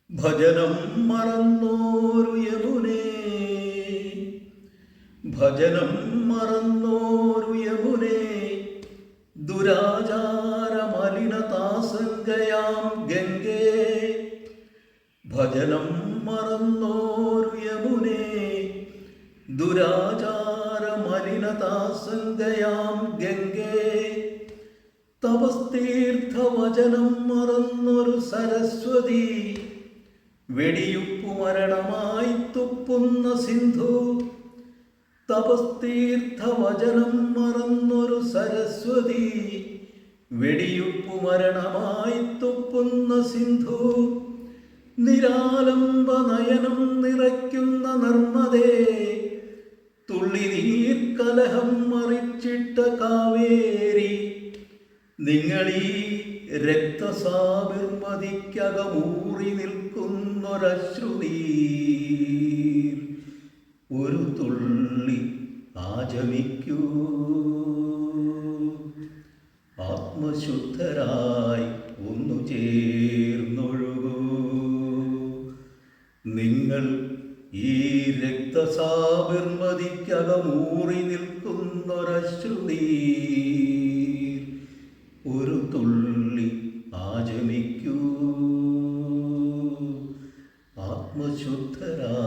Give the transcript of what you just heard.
ഭജനം മറന്നോരു യമുനേ, ഭജനം മറന്നോരു യമുനേ, ദുരാചാര മലിനതാസംഗയാം ഗംഗേ. ഭജനം മറന്നോരു യമുനേ, ദുരാചാര മലിനതാസംഗയാം ഗംഗേ. തപസ്തീർത്ഥവചനം മറന്നൊരു സരസ്വതി, വെടിയുപ്പു മരണമായി തുപ്പുന്ന സിന്ധു. തപസ്തീർത്ഥവചനം മറന്നൊരു സരസ്വതി, വെടിയുപ്പു മരണമായി തുപ്പുന്ന സിന്ധു. നിരാലംബ നയനം നിറയ്ക്കുന്ന നർമ്മദേ, തുള്ളിനീർ കലഹം മറിച്ചിട്ട കാവേരി. നിങ്ങളീ രക്തസാബിർമതിക്കകമൂറി നിൽക്കുന്നൊരശ്രുനീർ, ഒരു തുള്ളി ആചമിക്കൂ. ആത്മശുദ്ധരായി ഒന്നു ചേർന്നൊഴുകൂ. നിങ്ങൾ ഈ രക്തസാബിർമതിക്കകമൂറി നിൽക്കുന്നൊരശ്രുനീർ, ഒരു തുള്ളി ആചമിക്കൂ. ആത്മശുദ്ധരായി